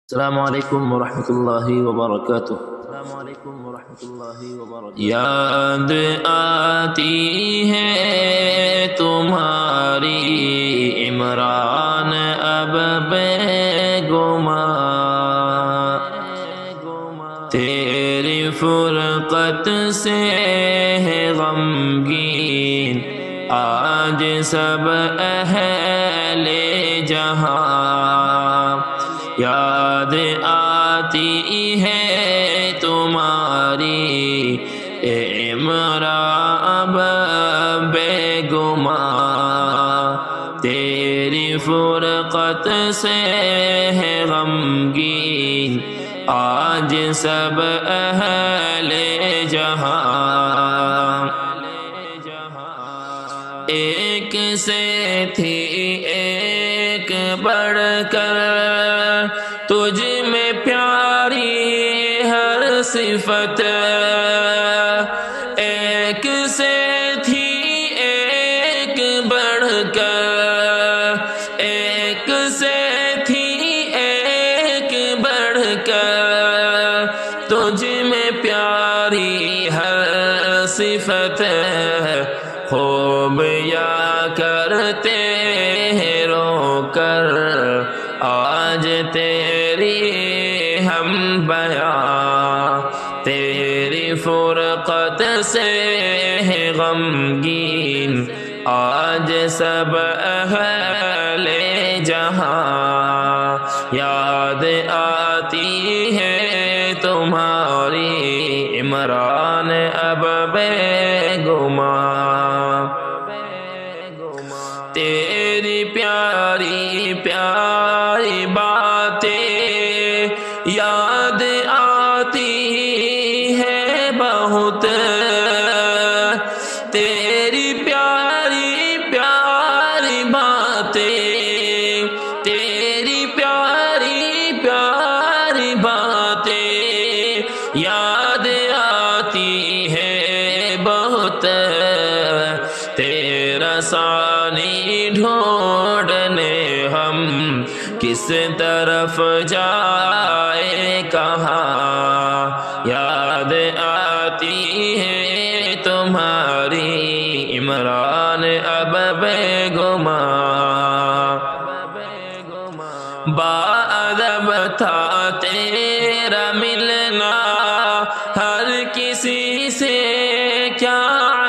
السلام علیکم ورحمۃ اللہ وبرکاتہ۔ یاد آتی ہے تمہاری عمران اب بے گمان، تیری فرقت سے ہے غمگین آج سب اہل جہاں۔ یاد آتی ہے تمہاری عمران اب بے گمان، تیری فرقت سے ہے غمگین آج سب اہل جہاں۔ ایک سے تھی ایک بڑھ کر تجھ میں پیاری ہر صفت، ایک سے تھی ایک بڑھ کر، ایک سے تھی ایک بڑھ کر تجھ میں پیاری ہر صفت، خوب یا کرتے ہیں رو کر آج تیری ہم بیاں، تیری فرقت سے ہے غمگین آج سب اہل جہاں۔ یاد آتی ہے تمہاری عمران اب بے گمان، تیری پیاری پیاری باتیں یاد آتی ہے بہت، تیری پیاری پیاری باتیں، تیری پیاری پیاری باتیں یاد آتی ہے بہت، تیرا ثانی ڈھونڈنے ہم کس طرف جائے کہاں۔ یاد آتی ہے تمہاری عمران اب بے گمان، باادب تھا تیرا ملنا ہر کسی سے کیا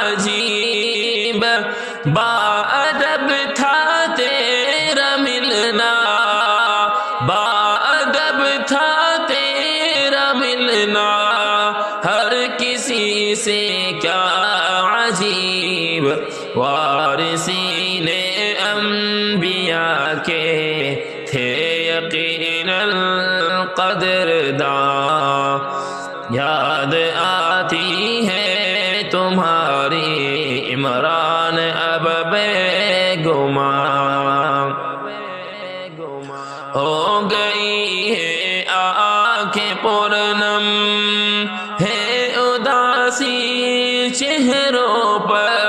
عجیب، باادب تھا تیرا ملنا، باادب تھا تیرا ملنا ہر کسی سے کیا عجیب، وارثین انبیاء کے تھے یقیناً قدرداں۔ یاد آتی ہے تمہاری عمران اب بے گمان، ہو گئی ہے آنکھیں پرنم ہے اداسی چہروں پر،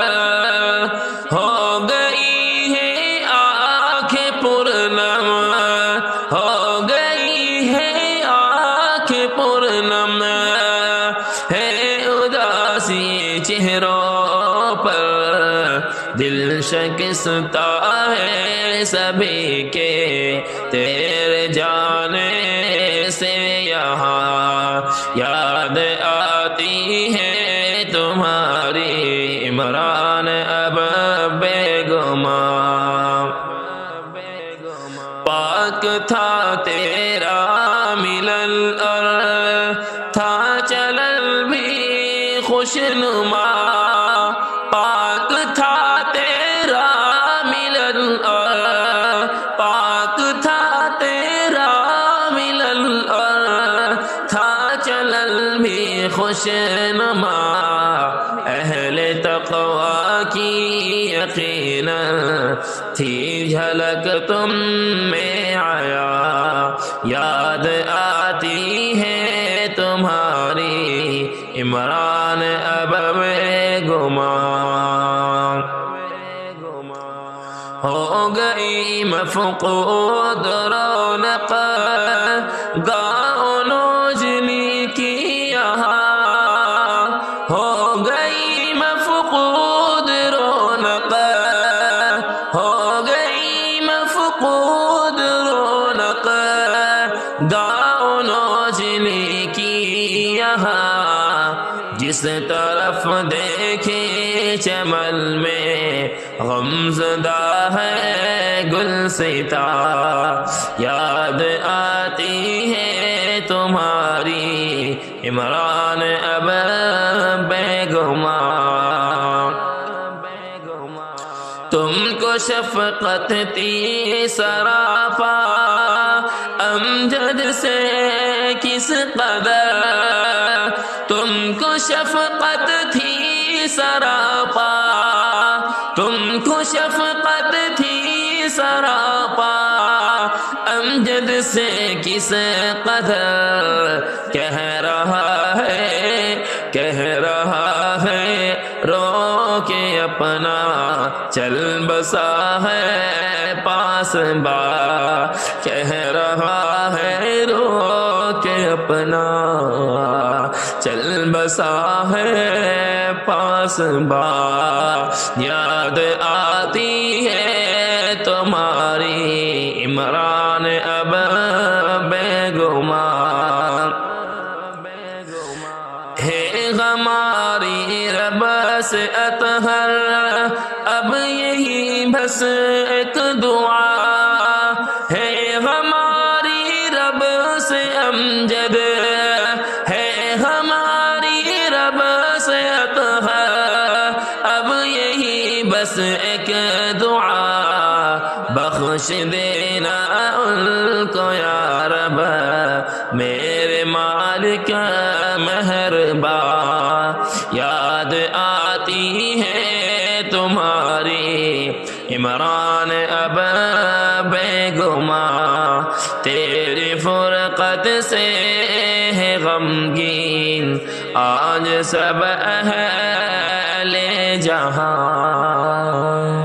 ہو گئی ہے آنکھیں پرنم، ہو گئی ہے آنکھیں پرنم ہے اداسی چہروں پر، دل شکستہ ہے سبھی کے تیرے جانے سے یہاں۔ یاد آتی ہے تمہاری عمران اب بے گمان، پاک تھا تیرا ملن اور تھا چلن بھی خوشنما، پاک تھا تیرا ملن اور پاک تھا تیرا ملن اور تھا چلن بھی خوشنما، اہل تقوی کی یقیناً تھی جھلک تم میں آیا۔ یاد آتی ہے تمہاری عمران اب بے گمان، ہو گئی مفقود رونق گاؤں نوجلی کی یہاں ہو گئی مفقود رونق ہو گئی مفقود رونق گاؤں نوجلی کی یہاں جس طرف دیکھے چمن میں غمزدہ ہے گلستاں یاد آتی ہے تمہاری عمران اب بیگماں تم کو شفقت تھی سراپا امجد سے کس قدر تم کو شفقت تھی سراپا تم کو شفقت تھی سراپا امجد سے کس قدر کہہ رہا ہے رو کے اپنا چل بسا ہے پاس با کہہ رہا ہے رو کے اپنا چل بسا ہے پاس با یاد آتی ہے تمہاری عمران اب بیگماں ہے ہماری رب سے اطہر اب یہی بس ایک دعا ہے ہماری رب سے امجد ہے ہماری رب سے اطہر اب یہی بس ایک دعا بخش دینا ان کو یا رب میرے مالک مہرباں یاد آتی ہے تمہاری عمران اب بیگماں تیری فرقت سے ہے غمگین آج سب اہل جہاں